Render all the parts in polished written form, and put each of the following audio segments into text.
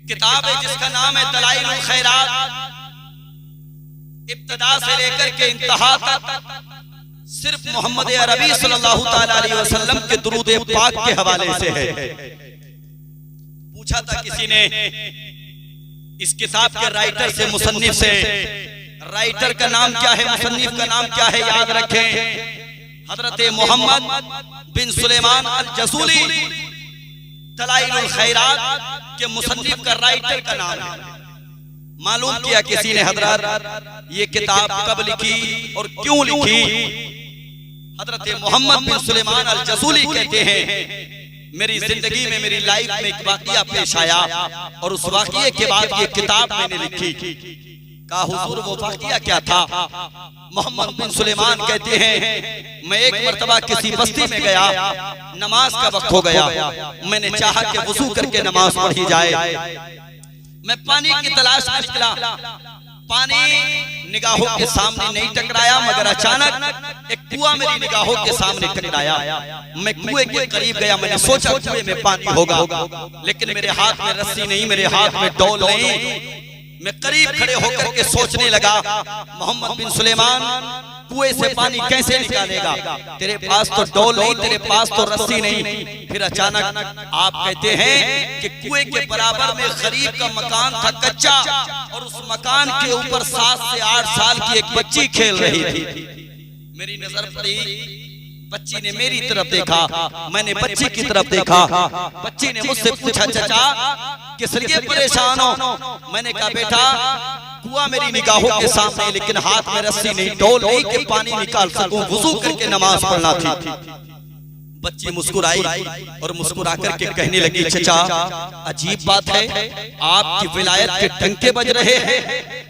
एक किताब है जिसका नाम है दलाइलुल खैरात। इब्तिदा से लेकर के इंतहा तक सिर्फ मोहम्मद अरबी सल्लल्लाहु ताला अलैहि वसल्लम के दुरूद पाक के हवाले से है। पूछा था किसी ने इस किताब के राइटर से, मुसन्निफ से, राइटर का नाम क्या है, मुसन्निफ का नाम क्या है, याद रखें। हजरत मोहम्मद बिन सुलेमान अल जसूली दलाइलुल खैरात के मुसन्निफ का राइटर का नाम है। मालूम किया किसी ने हजरत ये किताब कब लिखी और क्यों लिखी। हजरत मोहम्मद बिन सुलेमान अल जसूली कहते हैं मेरी जिंदगी में, मेरी लाइफ में एक वाकया पेश आया और उस वाकये के बाद ये किताब मैंने लिखी। कहा हुजूर वो वाकया क्या था। मोहम्मद बिन सुलेमान कहते हैं मैं एक मर्तबा किसी बस्ती में गया, नमाज का वक्त हो गया, मैंने चाहा कि वुजू करके नमाज पढ़ी जाए। मैं पानी की तलाश में निकला, पानी निगाहों के सामने नहीं टकराया, मगर अचानक एक कुआं मेरी निगाहों के सामने टकराया। मैं कुएं के करीब गया, मैंने सोचा कुएं में पानी होगा, लेकिन मेरे हाथ में रस्सी नहीं, मेरे हाथ में डोल नहीं। मैं करीब खड़े होकर के सोचने लगा मोहम्मद बिन सुलेमान कुएं से पानी कैसे निकालेगा, तेरे पास तो डोल नहीं, तेरे पास तो रस्सी नहीं। फिर अचानक आप कहते हैं कि कुएं के बराबर में गरीब का मकान था कच्चा, और उस मकान के ऊपर 7 से 8 साल की एक बच्ची खेल रही थी। मेरी नजर पड़ी, बच्ची ने मेरी तरफ देखा, मैंने बच्ची की तरफ देखा। बच्ची ने मुझसे पूछा चाचा किस लिए परेशान हो। मैंने कहा बेटा कुआं मेरी निगाहों के सामने, लेकिन हाथ में रस्सी नहीं, डोल नहीं कि पानी निकाल सकूं, वुजू करके नमाज पढ़ना थी। बच्ची मुस्कुराई और मुस्कुरा करके कहने लगी चाचा अजीब बात है, आपकी विलायत के टंके बज रहे हैं,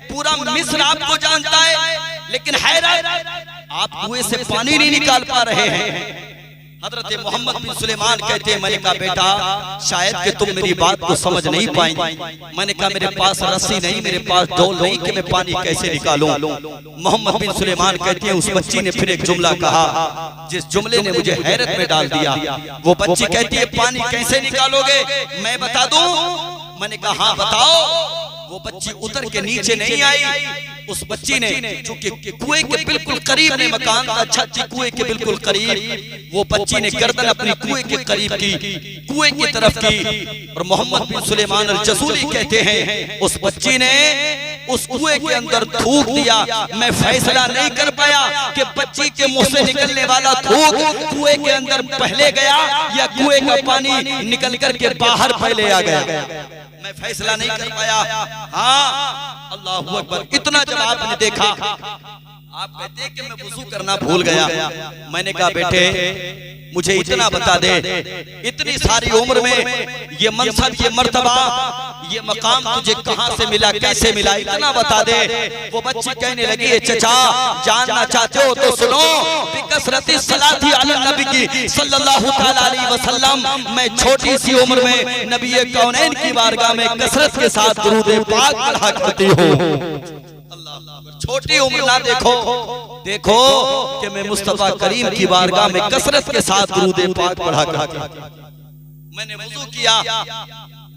पूरा मिस्र आपको जानता है, लेकिन हैरान आप कुएं से पानी नहीं निकाल पा रहे हैं। हजरत मोहम्मद बिन सुलेमान कहते हैं मैंने कहा बेटा शायद कि तुम मेरी बात को समझ नहीं पाएंगे। मैंने कहा मेरे पास रस्सी नहीं, मेरे पास डोल नहीं कि मैं पानी कैसे निकालूं। मोहम्मद बिन सुलेमान कहते हैं उस बच्ची ने फिर एक जुमला कहा जिस जुमले ने मुझे हैरत में डाल दिया। वो बच्ची कहती है पानी कैसे निकालोगे, मैं बता दूं। मैंने कहा हाँ बताओ। वो बच्ची उतर के नीचे नहीं आई। उस बच्ची ने चूंकि कुएं के बिल्कुल करीब में मकान था, छत थी कुएं के बिल्कुल करीब, वो बच्ची ने गर्दन अपनी कुएं के करीब की, कुएं की तरफ की। और मोहम्मद बिन सुलेमान अल जसूली कहते हैं उस बच्ची ने उस कुएं के अंदर थूक दिया। मैं फैसला नहीं कर पाया कि बच्ची के मुंह से निकलने वाला थूक कुएं के अंदर पहले गया या कुएं का पानी निकल करके बाहर पहले आ गया। मैं फैसला नहीं कर पाया। हाँ अल्लाहु अकबर। इतना जब आपने देखा, आप कहते हैं कि मैं वुजू करना भूल गया। मैंने कहा बेटे मुझे इतना बता दे, इतनी सारी उम्र में ये मनसब, ये मर्तबा, ये मकाम तुझे कहां से मिला, कैसे मिला, इतना बता दे। वो बच्ची कहने लगी है चचा जानना चाहते हो तो सुनो, बिकसरती सलाती अला नबी की सल्लल्लाहु ताला अलैहि वसल्लम, मैं छोटी सी उम्र में नबी कौनैन की बारगाह में कसरत के साथ दुरूद पाक पढ़ा करती हूँ। छोटी उम्र ना देखो, देखो कि मैं मुस्तफा करीम की बारगाह में कसरत के साथ दुरूद पाक पढ़ा करती हूँ। मैंने वुजू किया,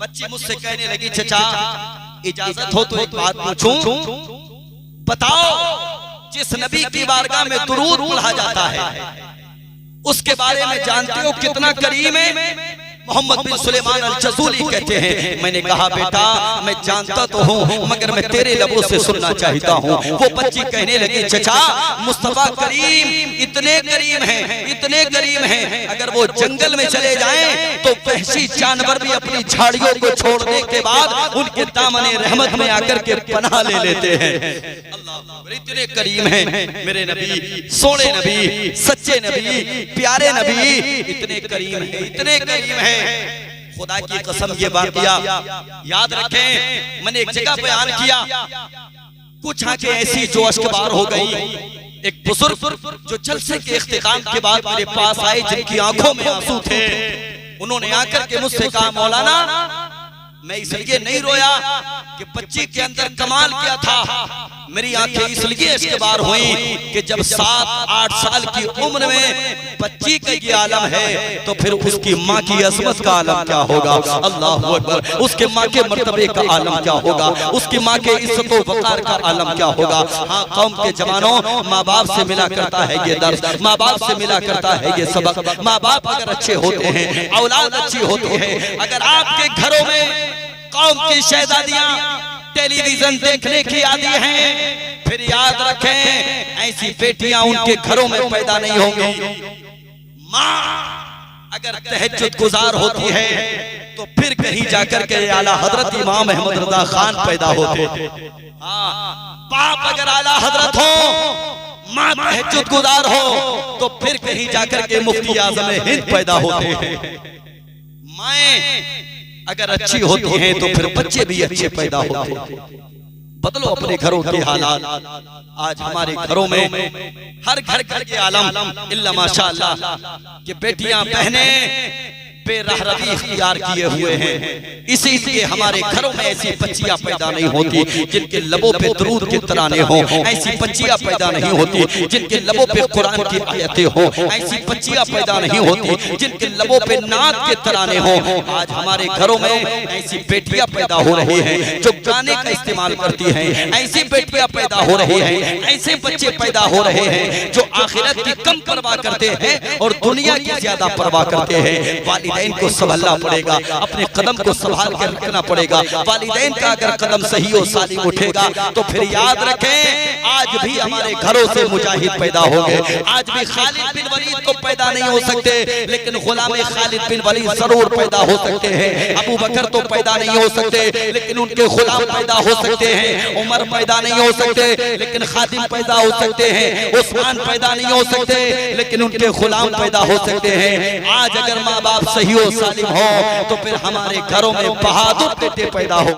बच्ची मुझसे कहने लगी चचा इजाजत हो तो एक बात पूछूं, बताओ जिस नबी की बारगाह में दुरूद पढ़ा जाता है उसके बारे में जानते हो कितना करीम है। मोहम्मद बिन सुलेमान अल जसूली कहते हैं मैंने कहा बेटा मैं जानता तो हूँ मगर मैं तेरे लबों से सुनना चाहता हूँ। वो बच्ची कहने लगी चचा मुस्तफा करीम इतने करीम हैं, इतने करीम हैं, अगर वो जंगल में चले जाएं तो वहशी जानवर भी अपनी झाड़ियों को छोड़ने के बाद उनके दामने रहमत में आकर के पनाह ले लेते हैं। अल्लाह इतने करीम हैं मेरे नबी, सोने नबी, सच्चे नबी, प्यारे नबी, इतने करीम हैं, इतने करीम हैं। खुदा की कसम ये वाकया याद रखें, मैंने एक जगह बयान किया, कुछ आंखें ऐसी जो अश्कबार हो गई। एक बुजुर्ग जो जलसे के इख्तिताम के बाद मेरे पास आए जिनकी आंखों में आंसू थे, उन्होंने आकर के मुझसे कहा मौलाना मैं इसलिए नहीं रोया कि बच्ची के अंदर कमाल क्या था, मेरी आंखें इसलिए इसके बार हुई कि जब 7-8 साल की उम्र में बच्ची का ये आलम है तो फिर उसकी माँ की अजमत का आलम क्या होगा। अल्लाह अकबर। उसके माँ के मर्तबे का आलम क्या होगा, उसकी माँ के इज्जत व वक़ार का आलम क्या होगा। हाँ, कौम के जवानों, माँ बाप से मिला करता है ये दर्स, माँ बाप से मिला करता है ये सबक। माँ बाप अगर अच्छे होते हैं, औलाद अच्छी होती है। अगर आपके घरों में कौम की शहजादियां टेलीविजन देखने की आदी हैं, फिर याद रखें ऐसी बेटियां उनके घरों में पैदा नहीं होंगी। माँ अगर तहज्जुद गुजार होती है तो फिर कहीं जाकर के आला हजरत इमाम अहमद रजा खान पैदा होते। बाप अगर आला हजरत हो, माँ तहज्जुद गुजार हो तो फिर कहीं जाकर के मुफ्ती आज़म हिंद पैदा होते हैं। माएं अगर अच्छी होती हैं तो फिर बच्चे भी अच्छे पैदा होते हैं। बदलो अपने घरों के हालात। आज हमारे घरों में हर घर के आलम इल्ला माशाअल्लाह कि बेटियां बहनें बेरहरवी इख्तियार किए हुए हैं। इसीलिए हमारे घरों में ऐसी बच्चियां पैदा नहीं होती जिनके लबों पे दरूद के तराने हों। ऐसी बच्चियां पैदा नहीं होती जिनके लबों पे कुरान की आयतें हों। ऐसी बच्चियां पैदा नहीं होती जिनके लबों पे नात के तराने हों। आज हमारे घरों में ऐसी बेटियां पैदा हो रही हैं जो गाने का इस्तेमाल करती हैं। ऐसी बेटियां पैदा हो रही हैं, ऐसे बच्चे पैदा हो रहे हैं जो आखिरत की कम परवाह करते हैं और दुनिया की ज्यादा परवाह करते हैं। वालिदैन को संभालना पड़ेगा, अपने कदम को संभाल कर रखना पड़ेगा। वालिदैन का अगर कदम सही और सालिम उठेगा तो फिर याद रखें आज भी हमारे घरों से मुजाहिद पैदा होंगे। आज भी खालिद बिन वलीद को पैदा नहीं हो सकते, लेकिन गुलाम खालिद बिन वलीद जरूर पैदा हो सकते हैं। अबू बकर तो पैदा नहीं हो सकते, लेकिन उनके गुलाम पैदा हो सकते हैं। उमर पैदा नहीं हो सकते, लेकिन खादिम पैदा हो सकते हैं। उस्मान पैदा नहीं हो सकते, लेकिन उनके गुलाम पैदा हो सकते हैं। आज अगर माँ बाप सही हो, सालिम हो, तो फिर हमारे घरों में बहादुर बेटे पैदा हो।